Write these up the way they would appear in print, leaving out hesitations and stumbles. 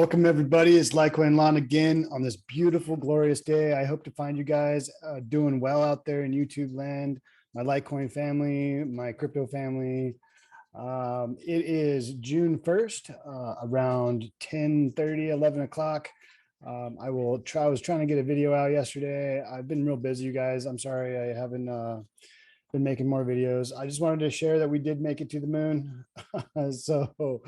Welcome everybody. It's Litecoin Lon again on this beautiful, glorious day. I hope to find you guys doing well out there in YouTube land, my Litecoin family, my crypto family. It is June 1st, around 10:30, 11 o'clock. I was trying to get a video out yesterday. I've been real busy, you guys. I'm sorry I haven't been making more videos. I just wanted to share that we did make it to the moon. So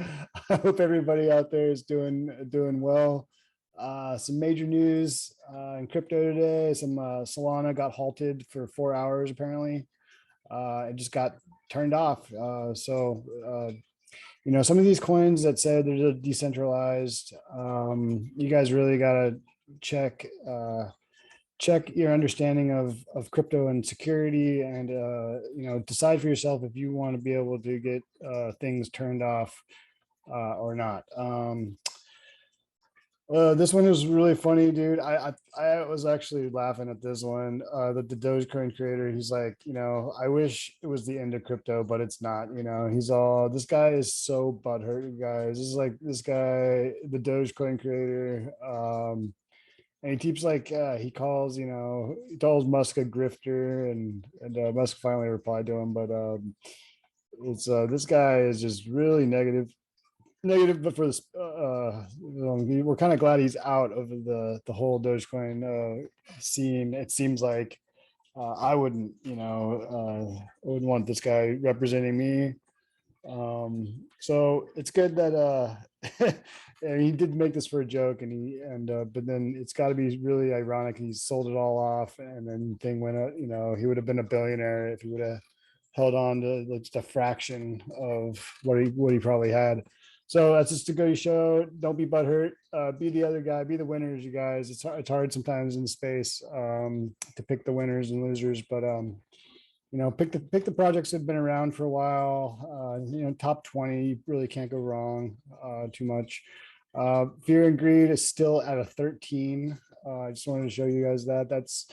I hope everybody out there is doing well. Some major news in crypto today. Some Solana got halted for 4 hours apparently. It just got turned off. You know, some of these coins that said they're decentralized, you guys really gotta check your understanding of crypto and security, and you know, decide for yourself if you want to be able to get things turned off or not. This one is really funny, dude. I was actually laughing at this one. The Dogecoin creator, he's like, you know, I wish it was the end of crypto, but it's not. You know, this guy is so butthurt, you guys. This is like this guy, the Dogecoin creator. And he keeps like he calls Musk a grifter, and Musk finally replied to him, but it's this guy is just really negative. But for this, we're kind of glad he's out of the whole Dogecoin scene. It seems like I wouldn't, I wouldn't want this guy representing me. So it's good that and he did make this for a joke, but then it's got to be really ironic. He sold it all off, and then the thing went up. You know, he would have been a billionaire if he would have held on to just a fraction of what he probably had. So that's just a good show. Don't be butthurt. Be the other guy. Be the winners, you guys. It's hard sometimes in the space to pick the winners and losers, but you know, pick the projects that have been around for a while. You know, top 20, you really can't go wrong too much. Fear and Greed is still at a 13. I just wanted to show you guys that. It's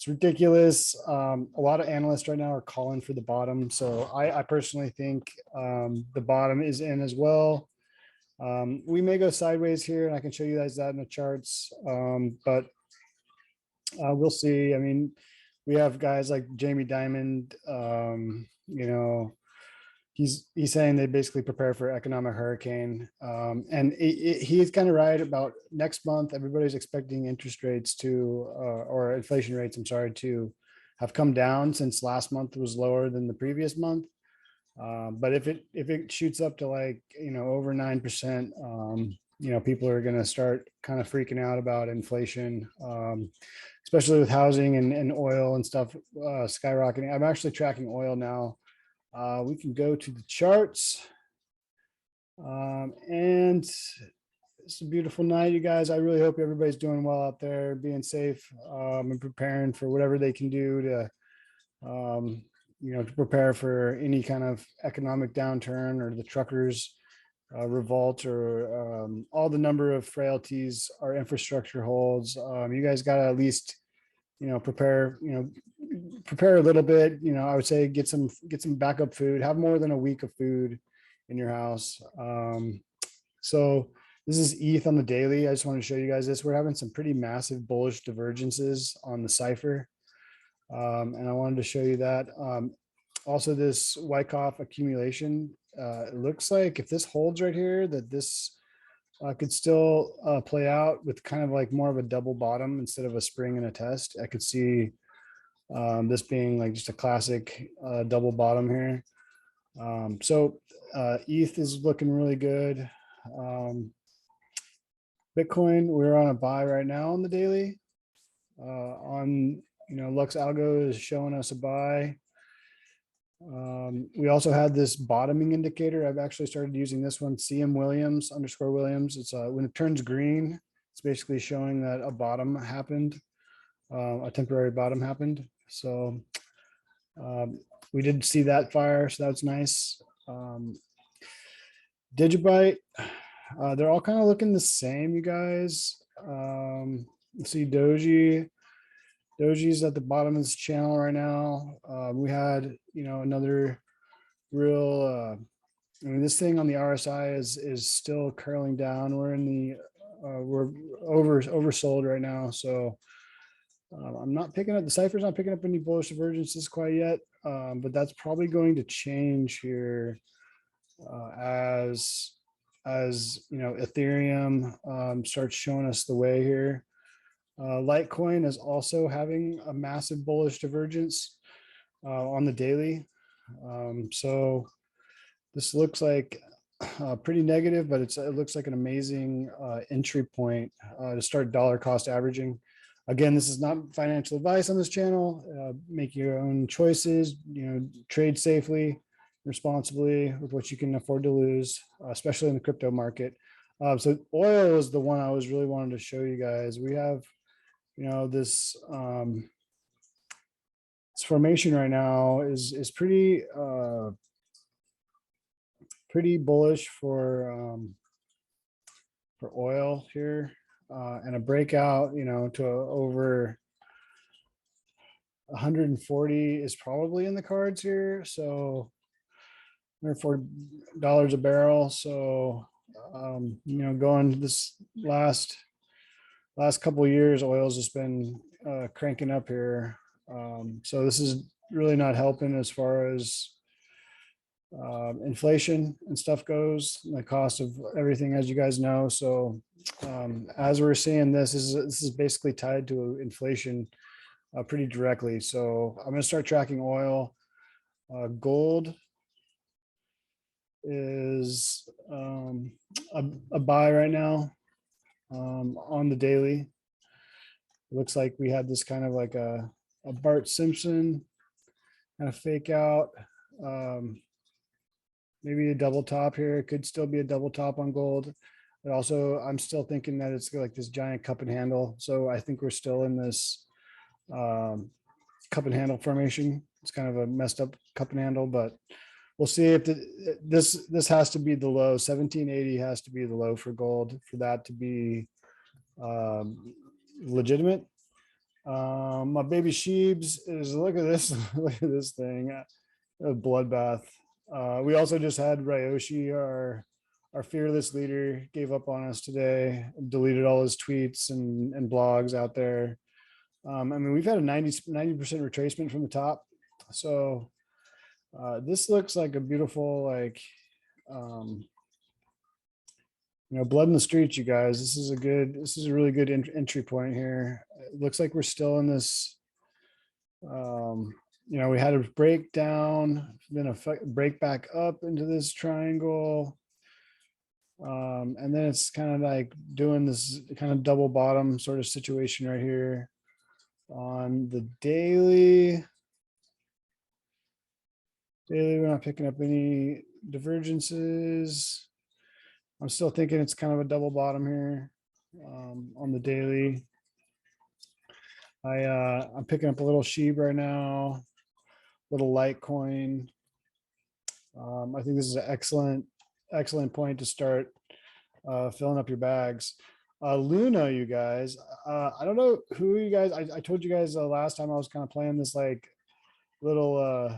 ridiculous. A lot of analysts right now are calling for the bottom. So I personally think the bottom is in as well. We may go sideways here, and I can show you guys that in the charts. But we'll see. I mean, we have guys like Jamie Dimon, you know, he's saying they basically prepare for economic hurricane. And he's kind of right about next month. Everybody's expecting interest rates or inflation rates, I'm sorry, to have come down, since last month was lower than the previous month. But if it shoots up to, like, you know, over 9%, you know, people are going to start kind of freaking out about inflation, especially with housing and oil and stuff skyrocketing. I'm actually tracking oil now. We can go to the charts. And it's a beautiful night, you guys. I really hope everybody's doing well out there, being safe, and preparing for whatever they can do to, you know, to prepare for any kind of economic downturn, or the truckers revolt, or all the number of frailties our infrastructure holds. You guys got to at least, you know, prepare a little bit. You know, I would say get some backup food. Have more than a week of food in your house. So this is ETH on the daily. I just want to show you guys this. We're having some pretty massive bullish divergences on the cipher, and I wanted to show you that. Also, this Wyckoff accumulation, it looks like if this holds right here, that this could still play out with kind of like more of a double bottom instead of a spring and a test. I could see this being like just a classic double bottom here. So ETH is looking really good. Bitcoin, we're on a buy right now on the daily. Lux Algo is showing us a buy. We also had this bottoming indicator. I've actually started using this one, CM Williams _Williams. It's when it turns green, it's basically showing that a bottom happened, a temporary bottom happened. So we did see that fire, so that's nice. Digibyte, they're all kind of looking the same, you guys. Let's see, Doji's at the bottom of this channel right now. We had, you know, another real, I mean, this thing on the RSI is still curling down. We're in the we're oversold right now. So I'm not picking up, the cipher's not picking up any bullish divergences quite yet, but that's probably going to change here as Ethereum starts showing us the way here. Litecoin is also having a massive bullish divergence on the daily. So this looks like pretty negative, but it looks like an amazing entry point to start dollar cost averaging. Again, this is not financial advice on this channel. Make your own choices, trade safely, responsibly with what you can afford to lose, especially in the crypto market. So oil is the one I was really wanting to show you guys. We have, this this formation right now is pretty pretty bullish for oil here, and a breakout, to over 140 is probably in the cards here. So $104 a barrel. So going this last couple of years, oil's just been cranking up here. So this is really not helping as far as inflation and stuff goes, the cost of everything, as you guys know. So as we're seeing this is basically tied to inflation pretty directly. So I'm going to start tracking oil. Gold is a buy right now on the daily. It looks like we had this kind of like a Bart Simpson kind of fake out. Maybe a double top here. It could still be a double top on gold. But also, I'm still thinking that it's like this giant cup and handle. So I think we're still in this cup and handle formation. It's kind of a messed up cup and handle, but we'll see if this has to be the low. 1780 has to be the low for gold for that to be legitimate. My baby sheeps is, look at this, look at this thing, a bloodbath. We also just had Ryoshi, our fearless leader, gave up on us today, deleted all his tweets and blogs out there. I mean, we've had a 90% retracement from the top. So this looks like a beautiful, like, blood in the streets, you guys. This is a really good entry point here. It looks like we're still in this, we had a breakdown, then a break back up into this triangle. And then it's kind of like doing this kind of double bottom sort of situation right here on the daily. We're not picking up any divergences. I'm still thinking it's kind of a double bottom here on the daily. I'm picking up a little Shiba right now, little Litecoin. I think this is an excellent point to start filling up your bags. Luna, you guys, I don't know who you guys, I told you guys last time I was kind of playing this like little,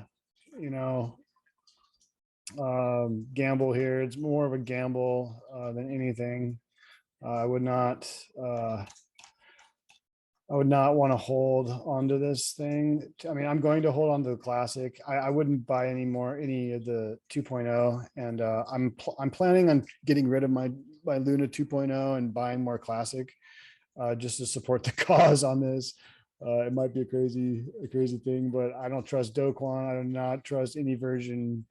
gamble here. It's more of a gamble than anything. I would not want to hold onto this thing. I mean, I'm going to hold on to the classic. I wouldn't buy any of the 2.0, and I'm planning on getting rid of my Luna 2.0 and buying more classic, just to support the cause on this. It might be a crazy thing, but I don't trust Dogecoin. I do not trust any version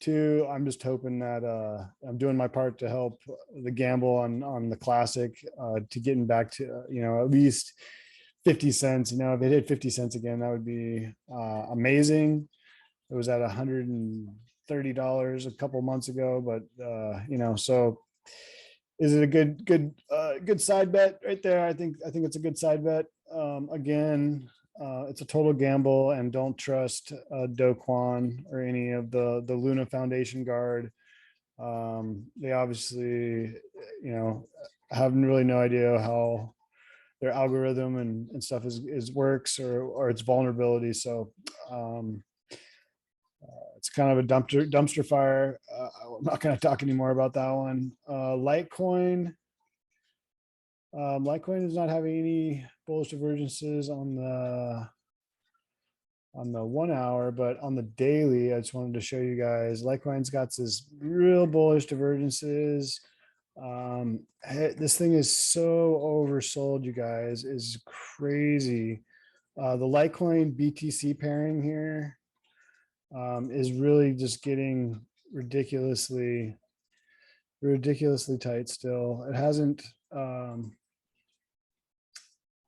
2. I'm just hoping that I'm doing my part to help the gamble on the classic, to getting back to at least 50 cents. If it hit 50 cents again, that would be amazing. It was at $130 a couple months ago, but so is it a good side bet right there? I think it's a good side bet. Again, it's a total gamble, and don't trust Dogecoin or any of the Luna Foundation guard. They obviously, have really no idea how their algorithm and stuff is works or its vulnerability. So it's kind of a dumpster fire. I'm not going to talk anymore about that one. Litecoin. Litecoin is not having any bullish divergences on the 1 hour, but on the daily, I just wanted to show you guys. Litecoin's got this real bullish divergences. This thing is so oversold, you guys, is crazy. The Litecoin BTC pairing here is really just getting ridiculously tight still. It hasn't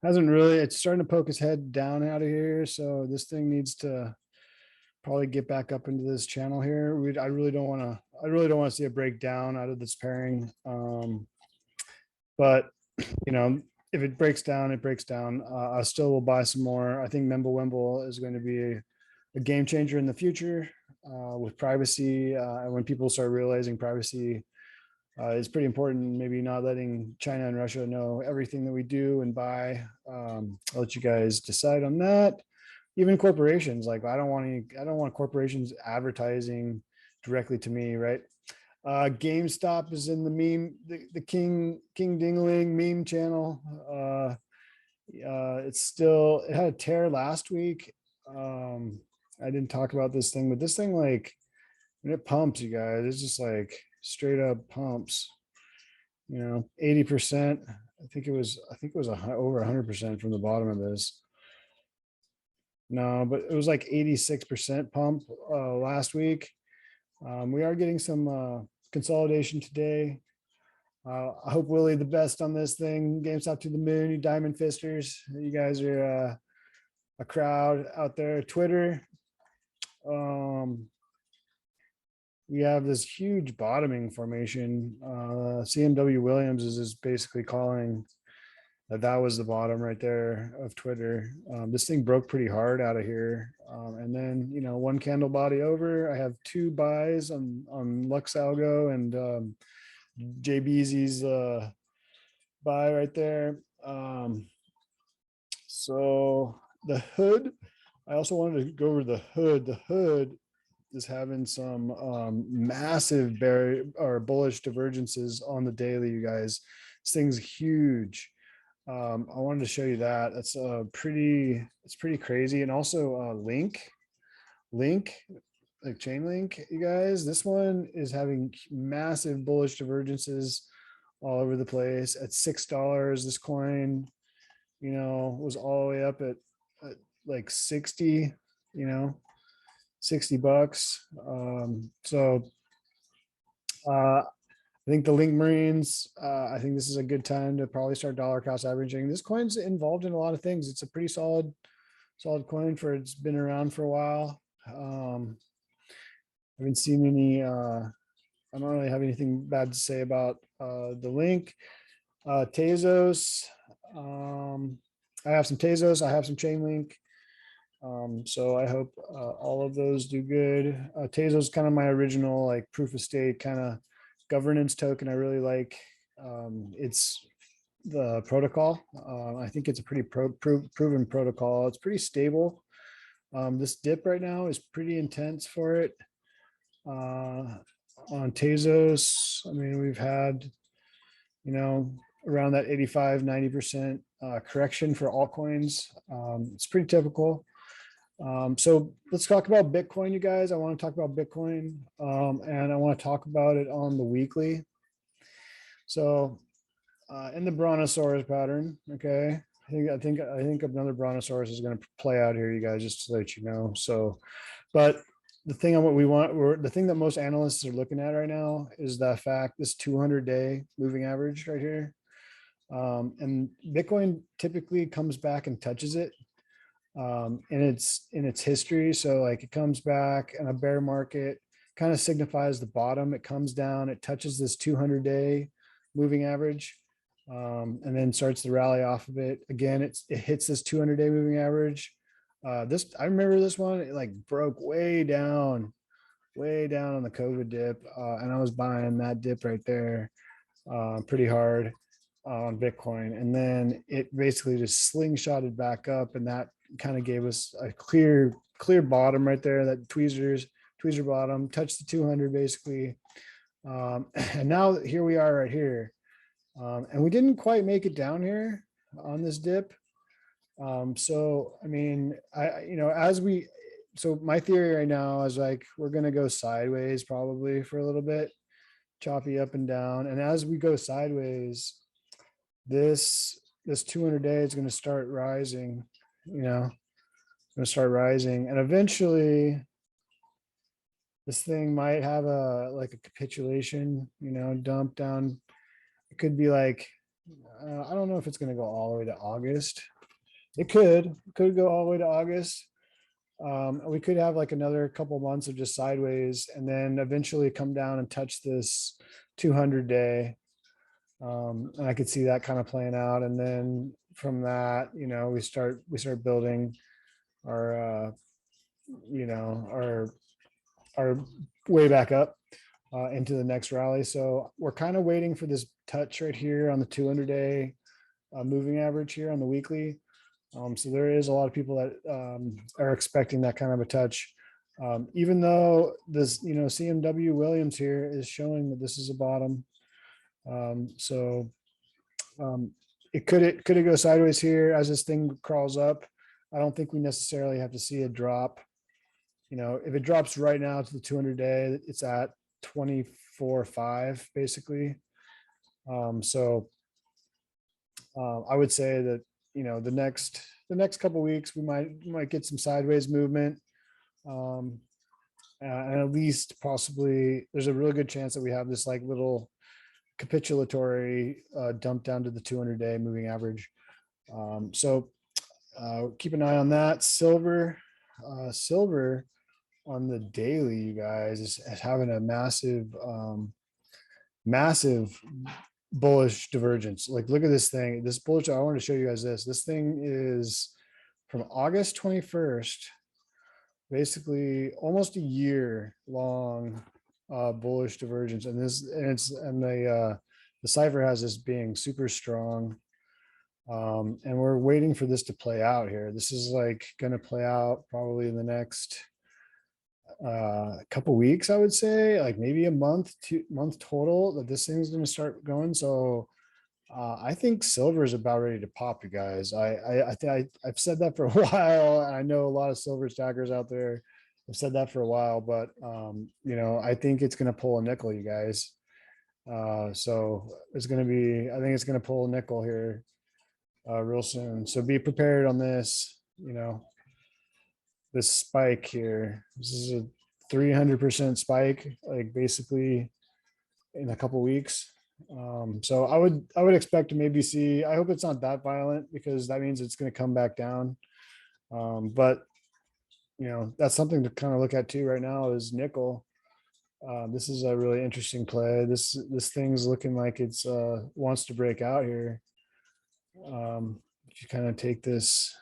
really, it's starting to poke its head down out of here. So this thing needs to probably get back up into this channel here. I really don't want to see a breakdown out of this pairing. But you know, if it breaks down, it breaks down. I still will buy some more. I think Mimblewimble is going to be a game changer in the future with privacy. And when people start realizing privacy is pretty important, maybe not letting China and Russia know everything that we do and buy. I'll let you guys decide on that. Even corporations, like I don't want corporations advertising directly to me, right? GameStop is in the meme, the King Dingling meme channel. It had a tear last week. I didn't talk about this thing, but this thing, like, when it pumps, you guys, it's just like straight up pumps. 80%. I think it was over 100% from the bottom of this. No, but it was like 86% pump last week. We are getting some consolidation today. I hope Willie the best on this thing. GameStop to the moon, you diamond fisters. You guys are a crowd out there. Twitter. We have this huge bottoming formation. CMW Williams is just basically calling that was the bottom right there of Twitter. This thing broke pretty hard out of here. And then, one candle body over. I have 2 buys on Lux Algo and JBZ's buy right there. So the hood, I also wanted to go over the hood. The hood is having some massive bullish divergences on the daily, you guys. This thing's huge. I wanted to show you that. That's it's pretty crazy. And also link, like chain link, you guys. This one is having massive bullish divergences all over the place. At $6, this coin, was all the way up at like 60, $60. I think the Link Marines, I think this is a good time to probably start dollar cost averaging. This coin's involved in a lot of things. It's a pretty solid coin it's been around for a while. I haven't seen any, I don't really have anything bad to say about the Link. Tezos, I have some Tezos, I have some Chainlink. So I hope all of those do good. Tezos is kind of my original like proof of stake kind of governance token. I really like. It's the protocol. I think it's a pretty proven protocol. It's pretty stable. This dip right now is pretty intense for it. On Tezos, I mean, we've had, around that 85-90% correction for altcoins. It's pretty typical. So let's talk about Bitcoin, you guys. I want to talk about Bitcoin, and I want to talk about it on the weekly. So in the Brontosaurus pattern, okay, I think another Brontosaurus is going to play out here, you guys, just to let you know. So, but the thing the thing that most analysts are looking at right now is the fact this 200-day moving average right here, and Bitcoin typically comes back and touches it in its history. So like it comes back in a bear market, kind of signifies the bottom. It comes down, it touches this 200-day moving average, and then starts to rally off of it. Again, it hits this 200-day moving average. I remember this one, it like broke way down on the COVID dip, and I was buying that dip right there pretty hard on Bitcoin, and then it basically just slingshotted back up, and that kind of gave us a clear bottom right there. That tweezer bottom touched the 200 basically, and now here we are right here. And we didn't quite make it down here on this dip. So, I mean, so my theory right now is like, we're going to go sideways probably for a little bit, choppy up and down. And as we go sideways, this 200 day is going to start rising, going to start rising. And eventually this thing might have like a capitulation, dump down. It could be like, I don't know if it's going to go all the way to August. It could go all the way to August. We could have like another couple months of just sideways and then eventually come down and touch this 200 day. And I could see that kind of playing out. And then from that, we start building our, our way back up into the next rally. So we're kind of waiting for this touch right here on the 200 day moving average here on the weekly. So there is a lot of people that are expecting that kind of a touch. Even though this, CMW Williams here is showing that this is a bottom. It could go sideways here as this thing crawls up. I don't think we necessarily have to see a drop. If it drops right now to the 200 day, it's at 24.5 basically. I would say that, the next couple of weeks, we might get some sideways movement. And at least possibly there's a really good chance that we have this like little capitulatory dump down to the 200 day moving average. Keep an eye on that. Silver on the daily, you guys, is having a massive bullish divergence. Like, look at this thing. This bullish, I want to show you guys this. This thing is from August 21st, basically almost a year long bullish divergence. And the cipher has this being super strong. And we're waiting for this to play out here. This is like going to play out probably in the next couple weeks, I would say, like maybe a month total that this thing's going to start going. So I think silver is about ready to pop, you guys. I've said that for a while. I know a lot of silver stackers out there have said that for a while, but I think it's going to pull a nickel, you guys. So I think it's going to pull a nickel here real soon. So be prepared on this, this spike here. This is a 300% spike, like basically in a couple weeks. So I would expect to maybe see, I hope it's not that violent because that means it's going to come back down. But that's something to kind of look at too right now is nickel. This is a really interesting play. This thing's looking like it's wants to break out here. If you kind of take this,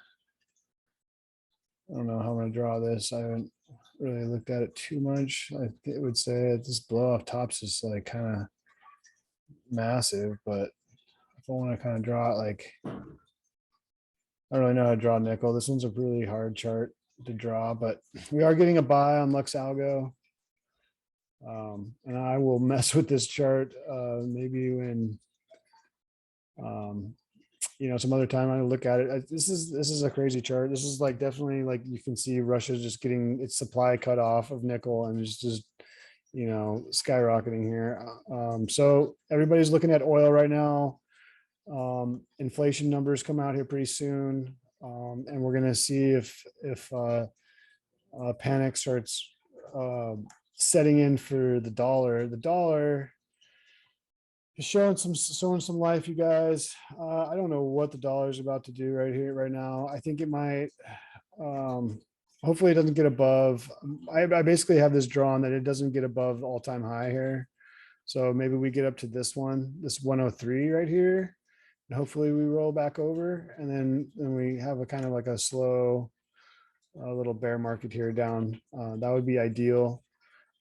I don't know how I'm going to draw this. I haven't really looked at it too much. I would say this blow off tops is like kind of massive, but if I want to kind of draw it, like, I don't really know how to draw nickel. This one's a really hard chart to draw, but we are getting a buy on Lux Algo. And I will mess with this chart maybe when some other time I look at it. This is a crazy chart. This is like definitely, like, you can see Russia just getting its supply cut off of nickel and it's just skyrocketing here. So everybody's looking at oil right now. Inflation numbers come out here pretty soon, and we're going to see if panic starts setting in for the dollar. The dollar is showing some life, you guys. I don't know what the dollar is about to do right now. I think it might. Hopefully, it doesn't get above. I basically have this drawn that it doesn't get above all-time high here. So maybe we get up to this 103 right here. And hopefully we roll back over, and then we have a kind of like a slow little bear market here down. That would be ideal.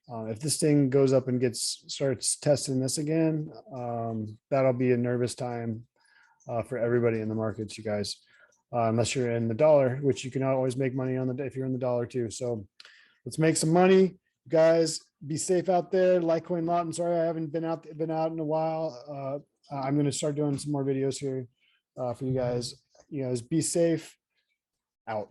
If this thing goes up and starts testing this again, that'll be a nervous time for everybody in the markets, you guys, unless you're in the dollar, which you can always make money on if you're in the dollar too. So let's make some money. Guys, be safe out there. Litecoin lot. I'm sorry I haven't been out in a while. I'm going to start doing some more videos here for you guys. You guys be safe. Out.